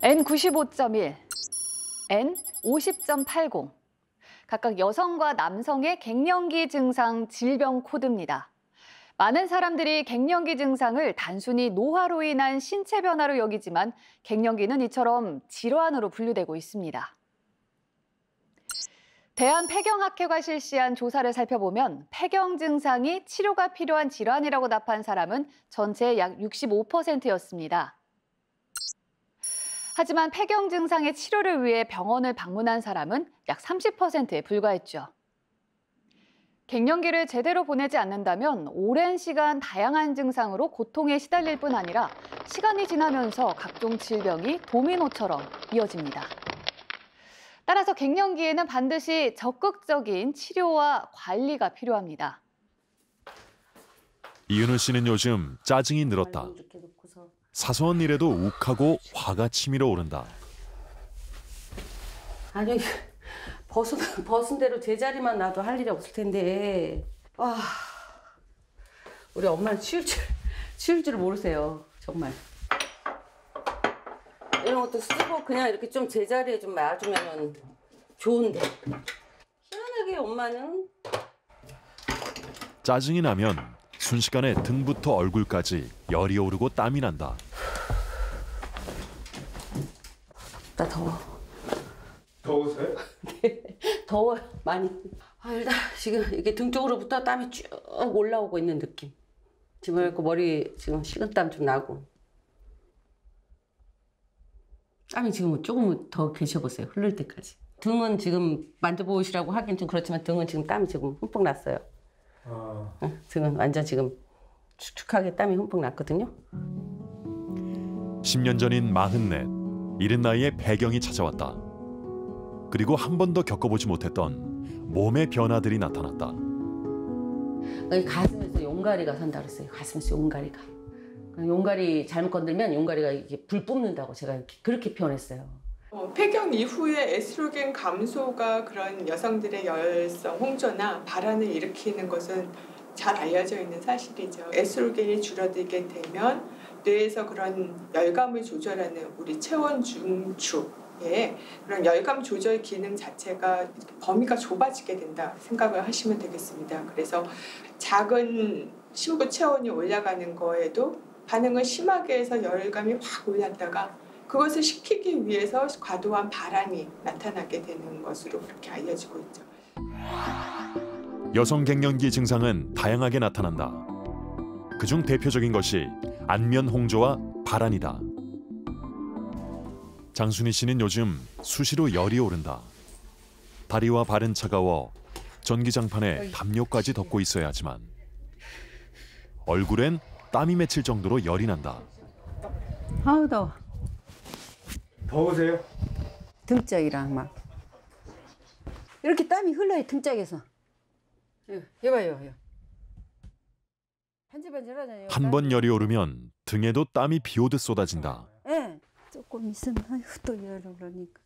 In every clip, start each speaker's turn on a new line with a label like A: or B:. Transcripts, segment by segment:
A: N95.1, N50.80. 각각 여성과 남성의 갱년기 증상 질병 코드입니다. 많은 사람들이 갱년기 증상을 단순히 노화로 인한 신체 변화로 여기지만 갱년기는 이처럼 질환으로 분류되고 있습니다. 대한폐경학회가 실시한 조사를 살펴보면 폐경 증상이 치료가 필요한 질환이라고 답한 사람은 전체의 약 65%였습니다. 하지만 폐경 증상의 치료를 위해 병원을 방문한 사람은 약 30%에 불과했죠. 갱년기를 제대로 보내지 않는다면 오랜 시간 다양한 증상으로 고통에 시달릴 뿐 아니라 시간이 지나면서 각종 질병이 도미노처럼 이어집니다. 따라서 갱년기에는 반드시 적극적인 치료와 관리가 필요합니다.
B: 이은우 씨는 요즘 짜증이 늘었다. 사소한 일에도 욱하고 화가 치밀어 오른다.
C: 아니, 벗은 대로 제자리만 놔도 할 일이 없을 텐데. 우리 엄마는 치울 줄 모르세요, 정말. 이런 것도 쓰고 그냥 이렇게 좀 제자리에 좀 놔주면 좋은데. 희한하게 엄마는.
B: 짜증이 나면 순식간에 등부터 얼굴까지 열이 오르고 땀이 난다.
C: 나 더워.
D: 더우세요?
C: 네, 더워요, 많이. 일단 지금 이게 등 쪽으로부터 땀이 쭉 올라오고 있는 느낌. 지금 머리 지금 식은땀 좀 나고. 땀이 지금 조금 더 계셔보세요, 흐를 때까지. 등은 지금 만져보시라고 하긴 좀 그렇지만 등은 지금 땀이 지금 흠뻑 났어요. 등은 완전 지금 축축하게 땀이 흠뻑 났거든요.
B: 10년 전인 44, 이른 나이에 폐경이 찾아왔다. 그리고 한 번도 겪어보지 못했던 몸의 변화들이 나타났다.
C: 가슴에서 용가리가 선다 그랬어요. 가슴에서 용가리가. 용가리 잘못 건들면 용가리가 이렇게 불 뿜는다고 제가 그렇게 표현했어요.
E: 폐경 이후에 에스트로겐 감소가 그런 여성들의 열성, 홍조나 발한을 일으키는 것은 잘 알려져 있는 사실이죠. 에스트로겐이 줄어들게 되면 뇌에서 그런 열감을 조절하는 우리 체온 중추의 그런 열감 조절 기능 자체가 범위가 좁아지게 된다 생각을 하시면 되겠습니다. 그래서 작은 심부 체온이 올라가는 거에도 반응을 심하게 해서 열감이 확 올랐다가 그것을 식히기 위해서 과도한 발한이 나타나게 되는 것으로 그렇게 알려지고 있죠.
B: 여성 갱년기 증상은 다양하게 나타난다. 그중 대표적인 것이 안면 홍조와 발한이다. 장순희 씨는 요즘 수시로 열이 오른다. 다리와 발은 차가워 전기장판에 담요까지 덮고 있어야 하지만 얼굴엔 땀이 맺힐 정도로 열이 난다.
C: 아우 더워.
D: 더우세요?
C: 등짝이랑 막 이렇게 땀이 흘러요, 등짝에서. 해봐요. 반질반질하잖아요.
B: 한 번 열이 오르면 등에도 땀이 비오듯 쏟아진다.
C: 네. 조금 있으면 또 열을 그러니까.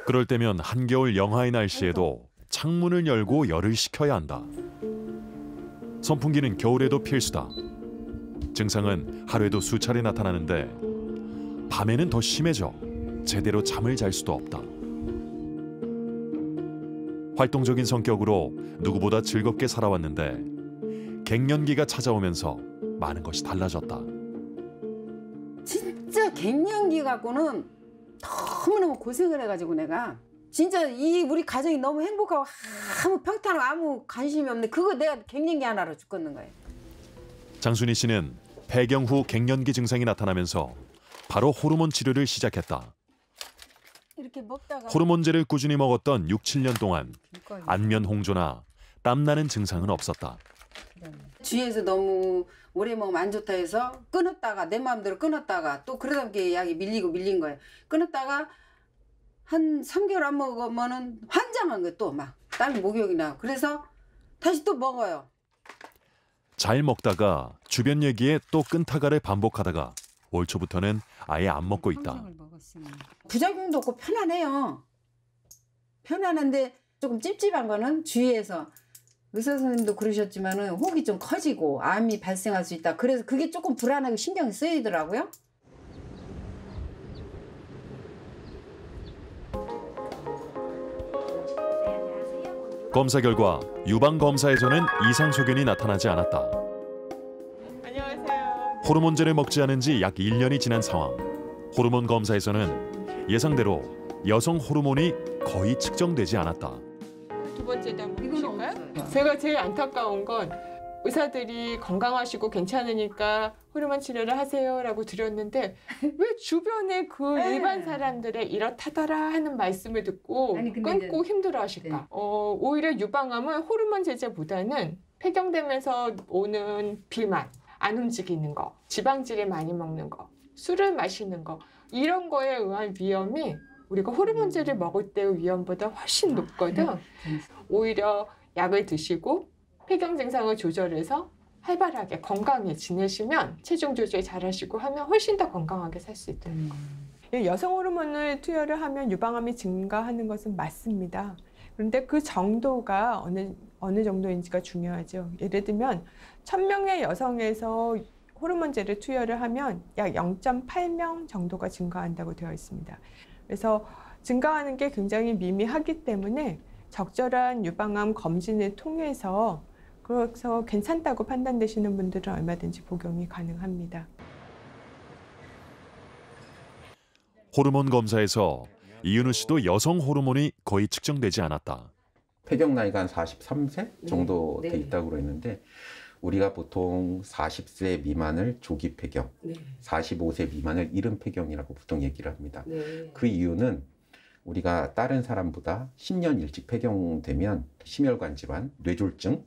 B: 그럴 때면 한겨울 영하의 날씨에도 창문을 열고 열을 식혀야 한다. 선풍기는 겨울에도 필수다. 증상은 하루에도 수차례 나타나는데 밤에는 더 심해져 제대로 잠을 잘 수도 없다. 활동적인 성격으로 누구보다 즐겁게 살아왔는데 갱년기가 찾아오면서 많은 것이 달라졌다.
F: 진짜 갱년기 갖고는 너무너무 고생을 해가지고 내가 진짜 우리 가정이 너무 행복하고 아무 평탄하고 아무 관심이 없는데 그거 내가 갱년기 하나로 죽겠는 거예요.
B: 장순희 씨는 폐경 후 갱년기 증상이 나타나면서 바로 호르몬 치료를 시작했다.
F: 이렇게 먹다가
B: 호르몬제를 꾸준히 먹었던 6, 7년 동안 안면 홍조나 땀나는 증상은 없었다.
F: 주위에서 너무 오래 먹으면 안 좋다 해서 끊었다가 내 마음대로 끊었다가 또 그러다 보니까 약이 밀린 거예요. 끊었다가 한 3개월 안 먹으면은 환장한 거예요. 또 막 땀이 목욕이 나고 그래서 다시 또 먹어요.
B: 잘 먹다가 주변 얘기에 또 끊다가를 반복하다가 올 초부터는 아예 안 먹고 있다.
F: 부작용도 없고 편안해요. 편안한데 조금 찝찝한 거는 주위에서 의사 선생님도 그러셨지만은 혹이 좀 커지고 암이 발생할 수 있다. 그래서 그게 조금 불안하게 신경이 쓰이더라고요.
B: 검사 결과 유방 검사에서는 이상 소견이 나타나지 않았다.
E: 안녕하세요.
B: 호르몬제를 먹지 않은 지 약 1년이 지난 상황. 호르몬 검사에서는 예상대로 여성 호르몬이 거의 측정되지 않았다.
E: 두 번째 한번
F: 이거는
E: 보실까요?
F: 없어요.
E: 제가 제일 안타까운 건 의사들이 건강하시고 괜찮으니까 호르몬 치료를 하세요라고 드렸는데 왜 주변에 그
F: 네.
E: 일반 사람들의 이렇다더라 하는 말씀을 듣고
F: 아니, 근데
E: 끊고
F: 이제-
E: 힘들어하실까?
F: 네.
E: 오히려 유방암은 호르몬 제제보다는 폐경되면서 오는 비만, 안 움직이는 거, 지방질을 많이 먹는 거, 술을 마시는 거 이런 거에 의한 위험이 우리가 호르몬제를 먹을 때의 위험보다 훨씬 높거든. 오히려 약을 드시고 폐경 증상을 조절해서 활발하게 건강히 지내시면 체중 조절 잘하시고 하면 훨씬 더 건강하게 살 수 있더라고요. 여성 호르몬을 투여를 하면 유방암이 증가하는 것은 맞습니다. 그런데 그 정도가 어느 정도인지가 중요하죠. 예를 들면 1000명의 여성에서 호르몬제를 투여를 하면 약 0.8명 정도가 증가한다고 되어 있습니다. 그래서 증가하는 게 굉장히 미미하기 때문에 적절한 유방암 검진을 통해서 그래서 괜찮다고 판단되시는 분들은 얼마든지 복용이 가능합니다.
B: 호르몬 검사에서 이윤우 씨도 여성 호르몬이 거의 측정되지 않았다.
G: 폐경 나이가 한 43세 정도
C: 네.
G: 돼 있다고 그랬는데 우리가 보통 40세 미만을 조기 폐경,
C: 네.
G: 45세 미만을 이른 폐경이라고 보통 얘기를 합니다.
C: 네.
G: 그 이유는 우리가 다른 사람보다 10년 일찍 폐경되면 심혈관 질환, 뇌졸중,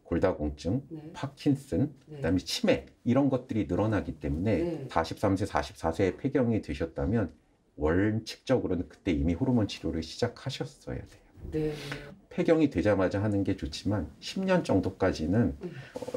G: 골다공증,
C: 네.
G: 파킨슨,
C: 네.
G: 그다음에 치매 이런 것들이 늘어나기 때문에
C: 네.
G: 43세, 44세에 폐경이 되셨다면 원칙적으로는 그때 이미 호르몬 치료를 시작하셨어야 돼요.
C: 네.
G: 폐경이 되자마자 하는 게 좋지만 10년 정도까지는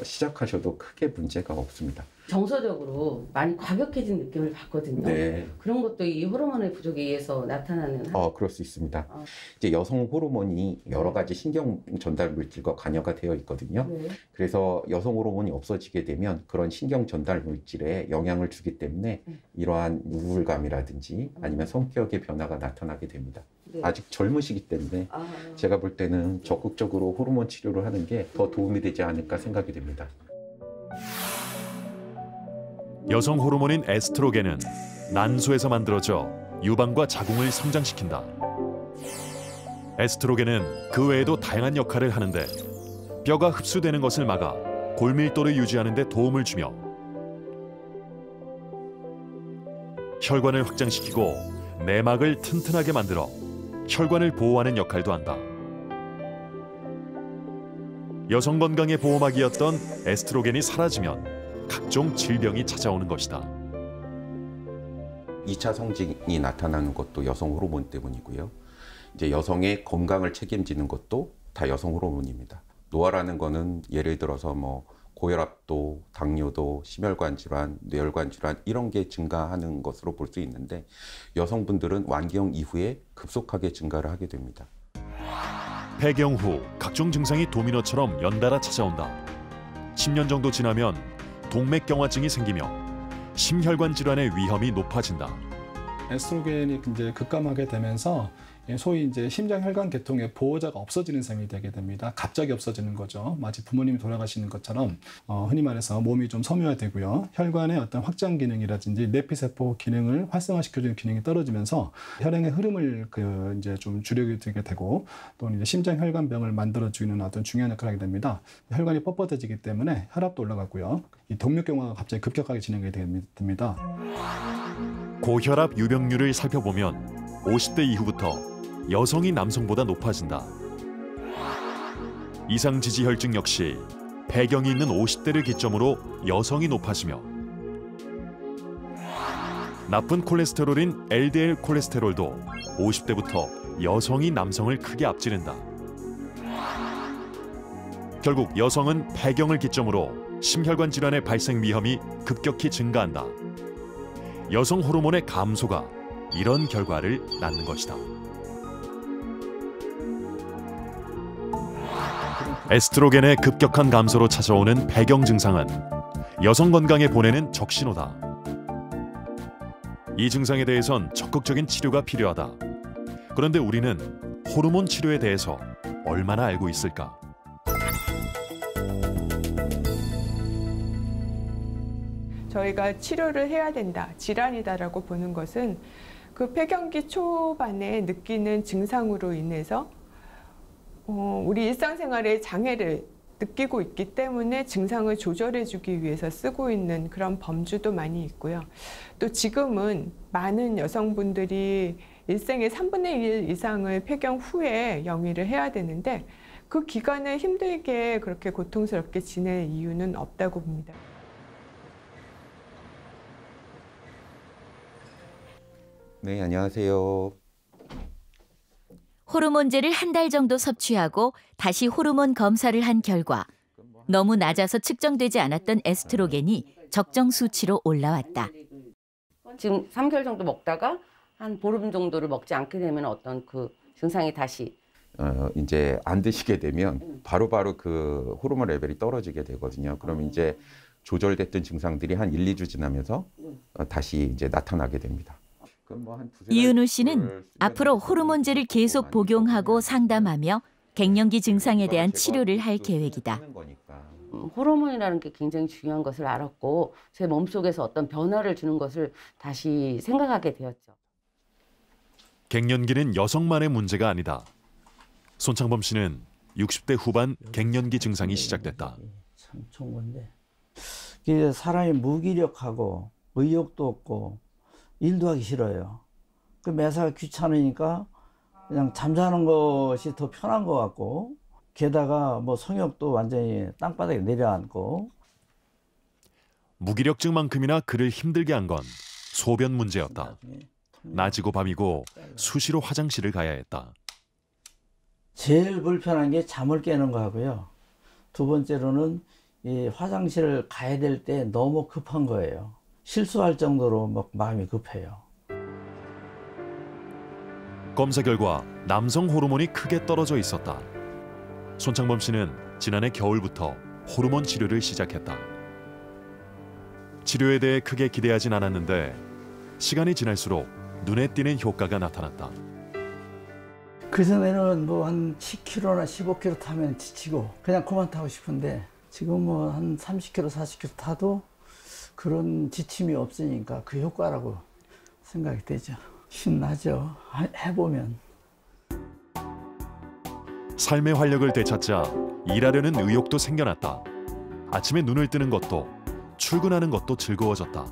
G: 시작하셔도 크게 문제가 없습니다.
C: 정서적으로 많이 과격해진 느낌을 받거든요.
G: 네,
C: 그런 것도 이 호르몬의 부족에 의해서 나타나는
G: 그럴 수 있습니다.
C: 어.
G: 이제 여성 호르몬이 여러 가지 신경 전달 물질과 관여가 되어 있거든요.
C: 네.
G: 그래서 여성 호르몬이 없어지게 되면 그런 신경 전달 물질에 영향을 주기 때문에 이러한 우울감이라든지 아니면 성격의 변화가 나타나게 됩니다.
C: 네.
G: 아직 젊으시기 때문에
C: 아,
G: 제가 볼 때는 적극적으로 호르몬 치료를 하는 게 더 도움이 되지 않을까 생각이 됩니다.
B: 여성 호르몬인 에스트로겐은 난소에서 만들어져 유방과 자궁을 성장시킨다. 에스트로겐은 그 외에도 다양한 역할을 하는데 뼈가 흡수되는 것을 막아 골밀도를 유지하는 데 도움을 주며 혈관을 확장시키고 내막을 튼튼하게 만들어 혈관을 보호하는 역할도 한다. 여성 건강의 보호막이었던 에스트로겐이 사라지면 각종 질병이 찾아오는 것이다.
G: 2차 성징이 나타나는 것도 여성 호르몬 때문이고요. 이제 여성의 건강을 책임지는 것도 다 여성 호르몬입니다. 노화라는 거는 예를 들어서 뭐 고혈압도, 당뇨도, 심혈관 질환, 뇌혈관 질환 이런 게 증가하는 것으로 볼 수 있는데 여성분들은 완경 이후에 급속하게 증가를 하게 됩니다.
B: 폐경 후 각종 증상이 도미노처럼 연달아 찾아온다. 10년 정도 지나면 동맥경화증이 생기며 심혈관 질환의 위험이 높아진다.
D: 에스트로겐이 이제 급감하게 되면서 소위 이제 심장 혈관 계통의 보호자가 없어지는 셈이 되게 됩니다. 갑자기 없어지는 거죠. 마치 부모님이 돌아가시는 것처럼 흔히 말해서 몸이 좀 섬유화되고요. 혈관의 어떤 확장 기능이라든지 내피세포 기능을 활성화시켜주는 기능이 떨어지면서 혈행의 흐름을 이제 좀 줄이게 되고 또는 이제 심장 혈관병을 만들어주는 어떤 중요한 역할을 하게 됩니다. 혈관이 뻣뻣해지기 때문에 혈압도 올라가고요. 이 동맥경화가 갑자기 급격하게 진행이 됩니다.
B: 고혈압 유병률을 살펴보면 50대 이후부터 여성이 남성보다 높아진다. 이상 지지혈증 역시 배경이 있는 50대를 기점으로 여성이 높아지며 나쁜 콜레스테롤인 LDL 콜레스테롤도 50대부터 여성이 남성을 크게 앞지른다. 결국 여성은 폐경을 기점으로 심혈관 질환의 발생 위험이 급격히 증가한다. 여성 호르몬의 감소가 이런 결과를 낳는 것이다. 에스트로겐의 급격한 감소로 찾아오는 폐경 증상은 여성 건강에 보내는 적신호다. 이 증상에 대해선 적극적인 치료가 필요하다. 그런데 우리는 호르몬 치료에 대해서 얼마나 알고 있을까?
E: 저희가 치료를 해야 된다, 질환이다라고 보는 것은 그 폐경기 초반에 느끼는 증상으로 인해서 우리 일상생활에 장애를 느끼고 있기 때문에 증상을 조절해주기 위해서 쓰고 있는 그런 범주도 많이 있고요. 또 지금은 많은 여성분들이 일생의 3분의 1 이상을 폐경 후에 영위를 해야 되는데 그 기간을 힘들게 그렇게 고통스럽게 지낼 이유는 없다고 봅니다.
G: 네, 안녕하세요.
H: 호르몬제를 한 달 정도 섭취하고 다시 호르몬 검사를 한 결과 너무 낮아서 측정되지 않았던 에스트로겐이 적정 수치로 올라왔다.
C: 지금 3개월 정도 먹다가 한 보름 정도를 먹지 않게 되면 어떤 그 증상이 다시
G: 이제 안 드시게 되면 바로바로 그 호르몬 레벨이 떨어지게 되거든요. 그럼 이제 조절됐던 증상들이 한 1, 2주 지나면서 다시 이제 나타나게 됩니다.
H: 이은우 씨는 앞으로 호르몬제를 계속 복용하고 상담하며 갱년기 증상에 대한 치료를 할 계획이다.
C: 호르몬이라는 게 굉장히 중요한 것을 알았고 제 몸속에서 어떤 변화를 주는 것을 다시 생각하게 되었죠.
B: 갱년기는 여성만의 문제가 아니다. 손창범 씨는 60대 후반 갱년기 증상이 시작됐다.
I: 참 좋은 건데 이게 사람이 무기력하고 의욕도 없고 일도 하기 싫어요. 그 매사가 귀찮으니까 그냥 잠자는 것이 더 편한 것 같고 게다가 뭐 성욕도 완전히 땅바닥에 내려앉고.
B: 무기력증만큼이나 그를 힘들게 한 건 소변 문제였다. 낮이고 밤이고 수시로 화장실을 가야 했다.
I: 제일 불편한 게 잠을 깨는 거 하고요. 두 번째로는 이 화장실을 가야 될 때 너무 급한 거예요. 실수할 정도로 막 마음이 급해요.
B: 검사 결과 남성 호르몬이 크게 떨어져 있었다. 손창범 씨는 지난해 겨울부터 호르몬 치료를 시작했다. 치료에 대해 크게 기대하진 않았는데 시간이 지날수록 눈에 띄는 효과가 나타났다.
I: 그전에는 뭐 한 10km나 15km 타면 지치고 그냥 그만 타고 싶은데 지금 뭐 한 30km, 40km 타도 그런 지침이 없으니까 그 효과라고 생각이 되죠. 신나죠. 해보면.
B: 삶의 활력을 되찾자 일하려는 의욕도 생겨났다. 아침에 눈을 뜨는 것도 출근하는 것도 즐거워졌다.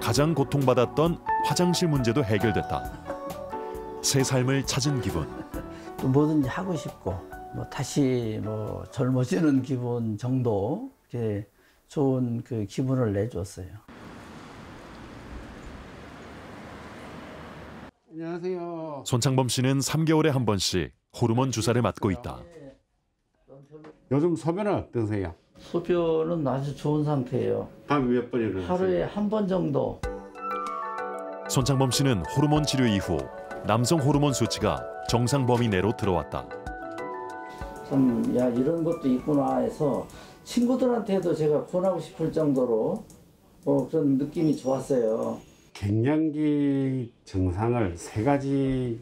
B: 가장 고통받았던 화장실 문제도 해결됐다. 새 삶을 찾은 기분.
I: 또 뭐든지 하고 싶고 뭐 다시 뭐 젊어지는 기분 정도 이렇게 좋은 그 기분을 내줬어요.
J: 안녕하세요.
B: 손창범 씨는 3개월에 한 번씩 호르몬 주사를 맞고 있다.
J: 요즘 소변은 어떠세요?
I: 소변은 아주 좋은 상태예요.
J: 밤에 몇 번 일어나세요?
I: 하루에 한 번 정도.
B: 손창범 씨는 호르몬 치료 이후 남성 호르몬 수치가 정상 범위 내로 들어왔다.
I: 참, 야, 이런 것도 있구나 해서 친구들한테도 제가 권하고 싶을 정도로 그런 느낌이 좋았어요.
J: 갱년기 증상을 3가지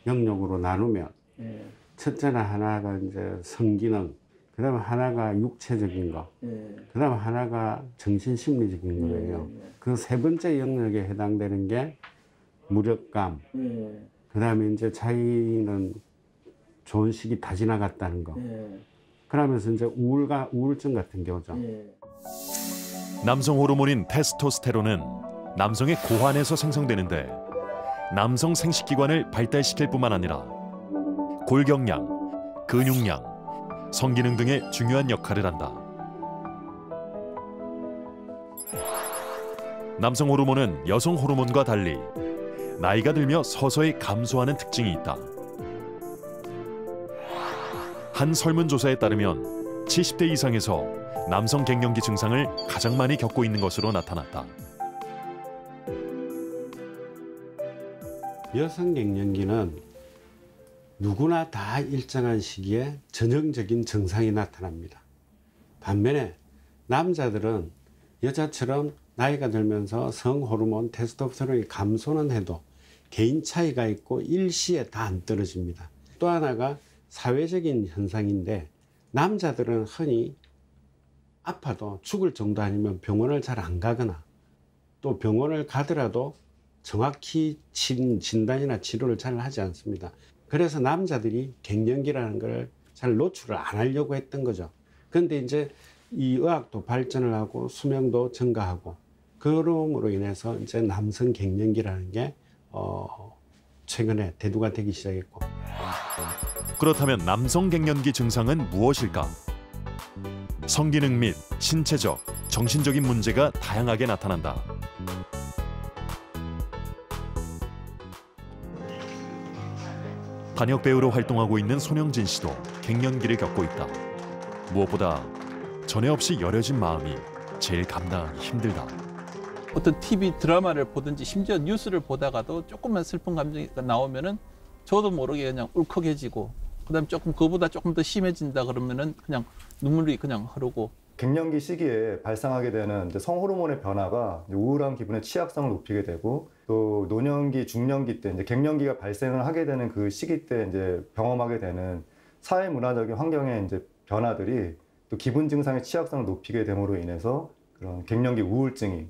J: 영역으로 나누면 첫째는 하나가 이제 성기능, 그다음에 하나가 육체적인 거, 그다음에 하나가 정신심리적인 거예요. 그 3번째 영역에 해당되는 게 무력감, 그다음에 이제 자기는 좋은 시기 다 지나갔다는 거. 그러면서 이제 우울증 같은 게 오죠.
B: 남성 호르몬인 테스토스테론은 남성의 고환에서 생성되는데 남성 생식기관을 발달시킬 뿐만 아니라 골격량, 근육량, 성기능 등의 중요한 역할을 한다. 남성 호르몬은 여성 호르몬과 달리 나이가 들며 서서히 감소하는 특징이 있다. 한 설문조사에 따르면 70대 이상에서 남성 갱년기 증상을 가장 많이 겪고 있는 것으로 나타났다.
J: 여성 갱년기는 누구나 다 일정한 시기에 전형적인 증상이 나타납니다. 반면에 남자들은 여자처럼 나이가 들면서 성호르몬 테스토스테론이 감소는 해도 개인 차이가 있고 일시에 다 안 떨어집니다. 또 하나가 사회적인 현상인데 남자들은 흔히 아파도 죽을 정도 아니면 병원을 잘 안 가거나 또 병원을 가더라도 정확히 진단이나 치료를 잘 하지 않습니다. 그래서 남자들이 갱년기라는 걸 잘 노출을 안 하려고 했던 거죠. 그런데 이제 이 의학도 발전을 하고 수명도 증가하고 그럼으로 인해서 이제 남성 갱년기라는 게 최근에 대두가 되기 시작했고.
B: 그렇다면 남성 갱년기 증상은 무엇일까? 성기능 및 신체적, 정신적인 문제가 다양하게 나타난다. 단역 배우로 활동하고 있는 손영진 씨도 갱년기를 겪고 있다. 무엇보다 전에 없이 여려진 마음이 제일 감당하기 힘들다.
K: 어떤 TV 드라마를 보든지 심지어 뉴스를 보다가도 조금만 슬픈 감정이 나오면은 저도 모르게 그냥 울컥해지고 그다음 조금 그보다 조금 더 심해진다 그러면은 그냥 눈물이 그냥 흐르고.
L: 갱년기 시기에 발생하게 되는 성호르몬의 변화가 우울한 기분의 취약성을 높이게 되고 또 노년기, 중년기 때 이제 갱년기가 발생을 하게 되는 그 시기 때 이제 경험하게 되는 사회 문화적인 환경의 이제 변화들이 또 기분 증상의 취약성을 높이게 됨으로 인해서 그런 갱년기 우울증이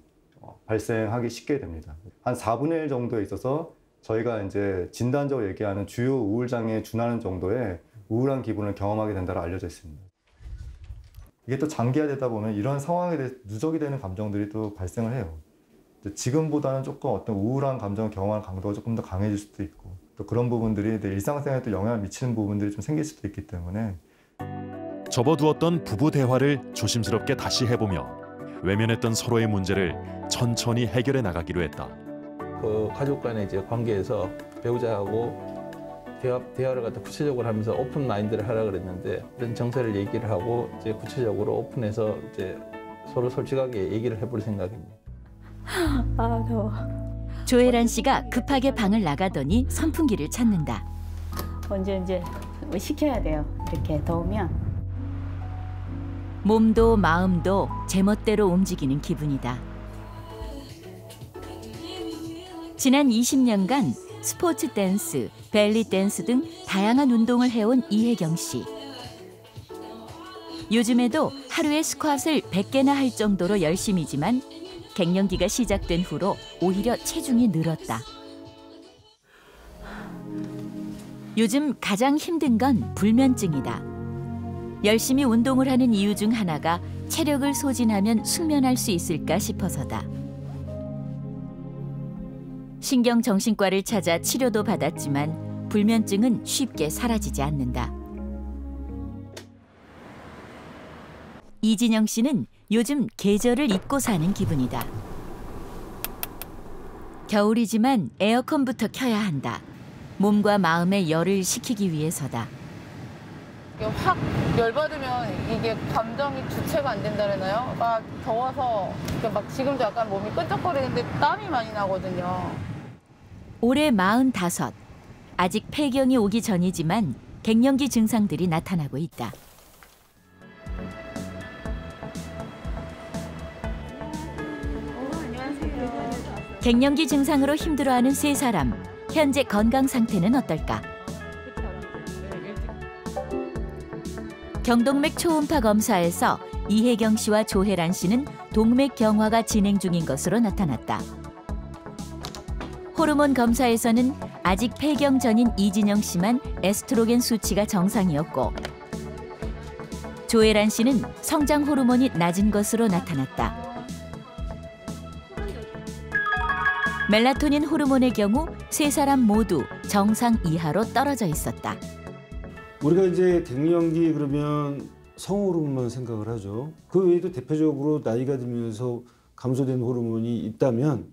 L: 발생하기 쉽게 됩니다. 한 4분의 1 정도에 있어서 저희가 이제 진단적으로 얘기하는 주요 우울장애에 준하는 정도의 우울한 기분을 경험하게 된다고 알려져 있습니다. 이게 또 장기화되다 보면 이런 상황에 대해 누적이 되는 감정들이 또 발생을 해요. 지금보다는 조금 어떤 우울한 감정을 경험하는 강도가 조금 더 강해질 수도 있고 또 그런 부분들이 내 일상생활에 또 영향을 미치는 부분들이 좀 생길 수도 있기 때문에
B: 접어두었던 부부 대화를 조심스럽게 다시 해보며 외면했던 서로의 문제를 천천히 해결해 나가기로 했다.
K: 그 가족 간의 이제 관계에서 배우자하고 대화를 갖다 구체적으로 하면서 오픈 마인드를 하라 그랬는데 이런 정서를 얘기를 하고 이제 구체적으로 오픈해서 이제 서로 솔직하게 얘기를 해볼 생각입니다.
H: 아, 더워. 조혜란 씨가 급하게 방을 나가더니 선풍기를 찾는다.
M: 언제 뭐 시켜야 돼요. 이렇게 더우면.
H: 몸도 마음도 제멋대로 움직이는 기분이다. 지난 20년간 스포츠 댄스, 벨리 댄스 등 다양한 운동을 해온 이혜경 씨. 요즘에도 하루에 스쿼트를 100개나 할 정도로 열심이지만 갱년기가 시작된 후로 오히려 체중이 늘었다. 요즘 가장 힘든 건 불면증이다. 열심히 운동을 하는 이유 중 하나가 체력을 소진하면 숙면할 수 있을까 싶어서다. 신경정신과를 찾아 치료도 받았지만 불면증은 쉽게 사라지지 않는다. 이진영 씨는 요즘 계절을 잊고 사는 기분이다. 겨울이지만 에어컨부터 켜야 한다. 몸과 마음의 열을 식히기 위해서다.
N: 확 열받으면 이게 감정이 주체가 안 된다잖아요. 막 더워서 막 지금도 약간 몸이 끈적거리는데 땀이 많이 나거든요.
H: 올해 45. 아직 폐경이 오기 전이지만 갱년기 증상들이 나타나고 있다. 갱년기 증상으로 힘들어하는 3사람. 현재 건강 상태는 어떨까? 경동맥 초음파 검사에서 이혜경 씨와 조혜란 씨는 동맥 경화가 진행 중인 것으로 나타났다. 호르몬 검사에서는 아직 폐경 전인 이진영 씨만 에스트로겐 수치가 정상이었고 조혜란 씨는 성장 호르몬이 낮은 것으로 나타났다. 멜라토닌 호르몬의 경우 3사람 모두 정상 이하로 떨어져 있었다.
O: 우리가 이제 갱년기 그러면 성호르몬만 생각을 하죠. 그 외에도 대표적으로 나이가 들면서 감소된 호르몬이 있다면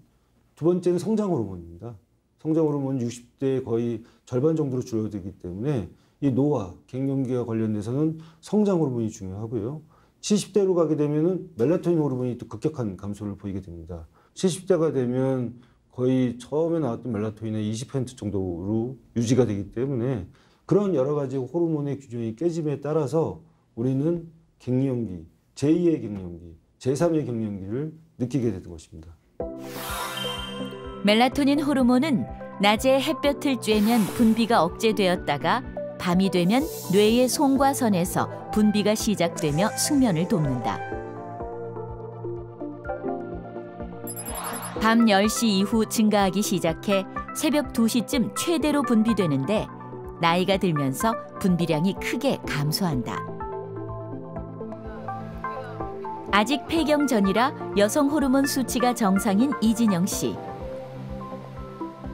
O: 두 번째는 성장 호르몬입니다. 성장 호르몬 60대 거의 절반 정도로 줄어들기 때문에 이 노화, 갱년기와 관련돼서는 성장 호르몬이 중요하고요. 70대로 가게 되면은 멜라토닌 호르몬이 또 급격한 감소를 보이게 됩니다. 70대가 되면 거의 처음에 나왔던 멜라토닌의 20% 정도로 유지가 되기 때문에 그런 여러 가지 호르몬의 균형이 깨짐에 따라서 우리는 갱년기, 제2의 갱년기, 제3의 갱년기를 느끼게 되는 것입니다.
H: 멜라토닌 호르몬은 낮에 햇볕을 쬐면 분비가 억제되었다가 밤이 되면 뇌의 송과선에서 분비가 시작되며 숙면을 돕는다. 밤 10시 이후 증가하기 시작해 새벽 2시쯤 최대로 분비되는데 나이가 들면서 분비량이 크게 감소한다. 아직 폐경 전이라 여성 호르몬 수치가 정상인 이진영 씨.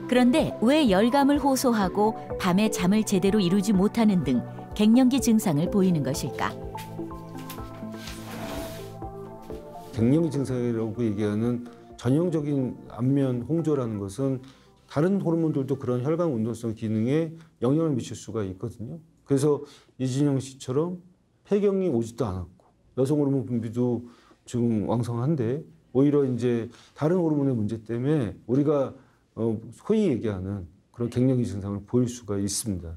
H: 그런데 왜 열감을 호소하고 밤에 잠을 제대로 이루지 못하는 등 갱년기 증상을 보이는 것일까?
O: 갱년기 증상이라고 얘기하는 전형적인 안면 홍조라는 것은 다른 호르몬들도 그런 혈관 운동성 기능에 영향을 미칠 수가 있거든요. 그래서 이진영 씨처럼 폐경이 오지도 않았고 여성 호르몬 분비도 지금 왕성한데 오히려 이제 다른 호르몬의 문제 때문에 우리가 소위 얘기하는 그런 갱년기 증상을 보일 수가 있습니다.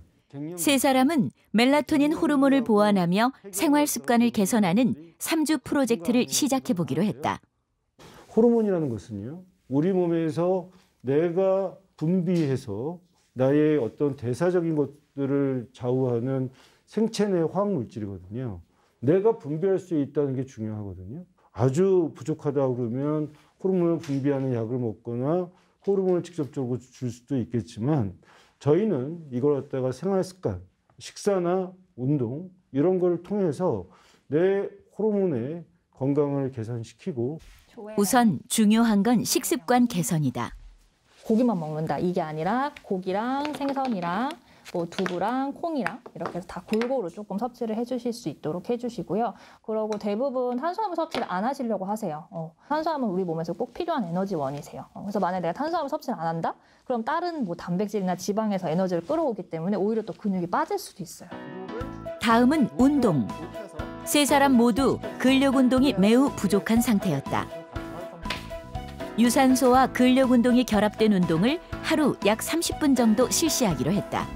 H: 세 사람은 멜라토닌 호르몬을 보완하며 생활 습관을 개선하는 3주 프로젝트를 시작해 보기로 했다.
O: 호르몬이라는 것은요, 우리 몸에서 내가 분비해서 나의 어떤 대사적인 것들을 좌우하는 생체 내 화학 물질이거든요. 내가 분비할 수 있다는 게 중요하거든요. 아주 부족하다 그러면 호르몬을 분비하는 약을 먹거나 호르몬을 직접적으로 줄 수도 있겠지만 저희는 이걸 갖다가 생활 습관, 식사나 운동 이런 걸 통해서 내 호르몬의 건강을 개선시키고
H: 우선 중요한 건 식습관 개선이다.
P: 고기만 먹는다 이게 아니라 고기랑 생선이랑 뭐 두부랑 콩이랑 이렇게 해서 다 골고루 조금 섭취를 해주실 수 있도록 해주시고요. 그리고 대부분 탄수화물 섭취를 안 하시려고 하세요. 탄수화물은 우리 몸에서 꼭 필요한 에너지원이세요. 그래서 만약에 내가 탄수화물 섭취를 안 한다? 그럼 다른 뭐 단백질이나 지방에서 에너지를 끌어오기 때문에 오히려 또 근육이 빠질 수도 있어요.
H: 다음은 운동. 세 사람 모두 근력 운동이 매우 부족한 상태였다. 유산소와 근력 운동이 결합된 운동을 하루 약 30분 정도 실시하기로 했다.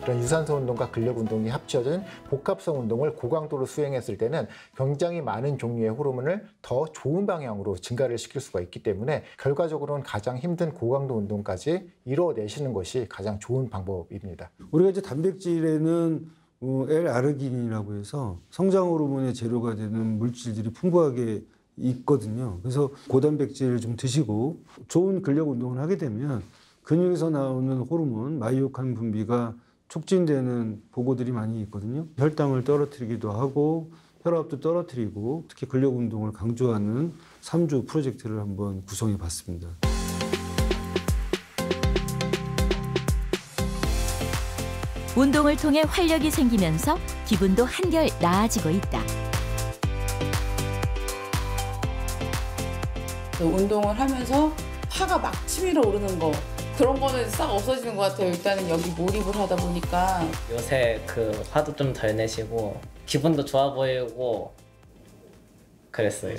Q: 그런 유산소 운동과 근력 운동이 합쳐진 복합성 운동을 고강도로 수행했을 때는 굉장히 많은 종류의 호르몬을 더 좋은 방향으로 증가를 시킬 수가 있기 때문에 결과적으로는 가장 힘든 고강도 운동까지 이뤄내시는 것이 가장 좋은 방법입니다.
O: 우리가 이제 단백질에는 L-아르기닌이라고 해서 성장 호르몬의 재료가 되는 물질들이 풍부하게 있거든요. 그래서 고단백질을 좀 드시고 좋은 근력 운동을 하게 되면 근육에서 나오는 호르몬 마이오카인 분비가 촉진되는 보고들이 많이 있거든요. 혈당을 떨어뜨리기도 하고 혈압도 떨어뜨리고 특히 근력 운동을 강조하는 3주 프로젝트를 한번 구성해 봤습니다.
H: 운동을 통해 활력이 생기면서 기분도 한결 나아지고 있다.
N: 운동을 하면서 화가 막 치밀어 오르는 거 그런 거는 싹 없어지는 것 같아요. 일단은 여기 몰입을 하다 보니까
R: 요새 그 화도 좀 덜 내시고 기분도 좋아 보이고 그랬어요.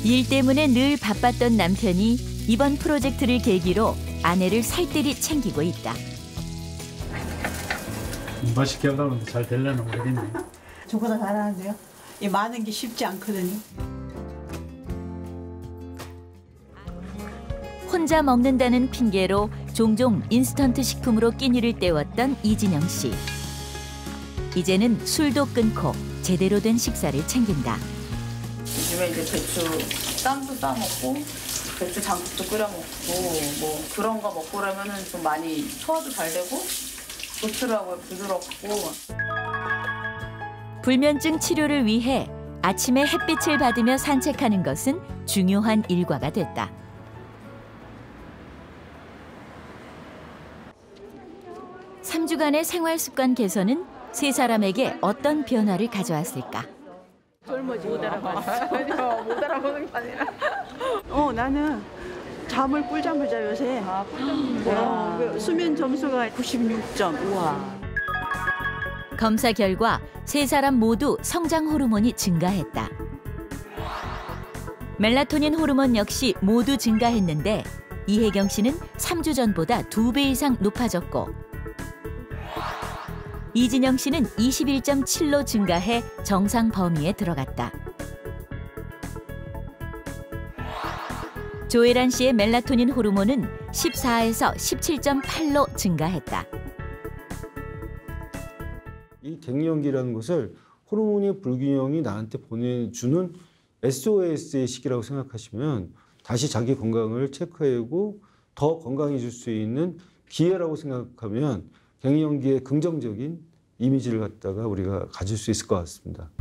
H: 일 때문에 늘 바빴던 남편이 이번 프로젝트를 계기로 아내를 살뜰히 챙기고 있다.
S: 맛있게 하려고 하는데 잘 되려나 모르겠네.
T: 저보다 잘하는데요. 이 많은 게 쉽지 않거든요.
H: 혼자 먹는다는 핑계로 종종 인스턴트 식품으로 끼니를 때웠던 이진영 씨. 이제는 술도 끊고 제대로 된 식사를 챙긴다.
N: 요즘에 이제 배추 쌈도 싸 먹고 배추 장국도 끓여 먹고 뭐 그런 거 먹고 그러면은 좀 많이 소화도 잘 되고 좋더라고요. 부드럽고.
H: 불면증 치료를 위해 아침에 햇빛을 받으며 산책하는 것은 중요한 일과가 됐다. 삼 주간의 생활 습관 개선은 세 사람에게 어떤 변화를 가져왔을까?
T: 젊어지고 못 알아봤어.
N: 아니요, 못 알아보는 게 아니라.
T: 나는 잠을 꿀잠을 자요 요새. 꿀잠. 수면 점수가 96점. 우와.
H: 검사 결과 세 사람 모두 성장 호르몬이 증가했다. 멜라토닌 호르몬 역시 모두 증가했는데 이혜경 씨는 3주 전보다 2배 이상 높아졌고 이진영 씨는 21.7로 증가해 정상 범위에 들어갔다. 조혜란 씨의 멜라토닌 호르몬은 14에서 17.8로 증가했다.
O: 이 갱년기라는 것을 호르몬의 불균형이 나한테 보내주는 SOS의 시기라고 생각하시면 다시 자기 건강을 체크하고 더 건강해질 수 있는 기회라고 생각하면 갱년기의 긍정적인 이미지를 갖다가 우리가 가질 수 있을 것 같습니다.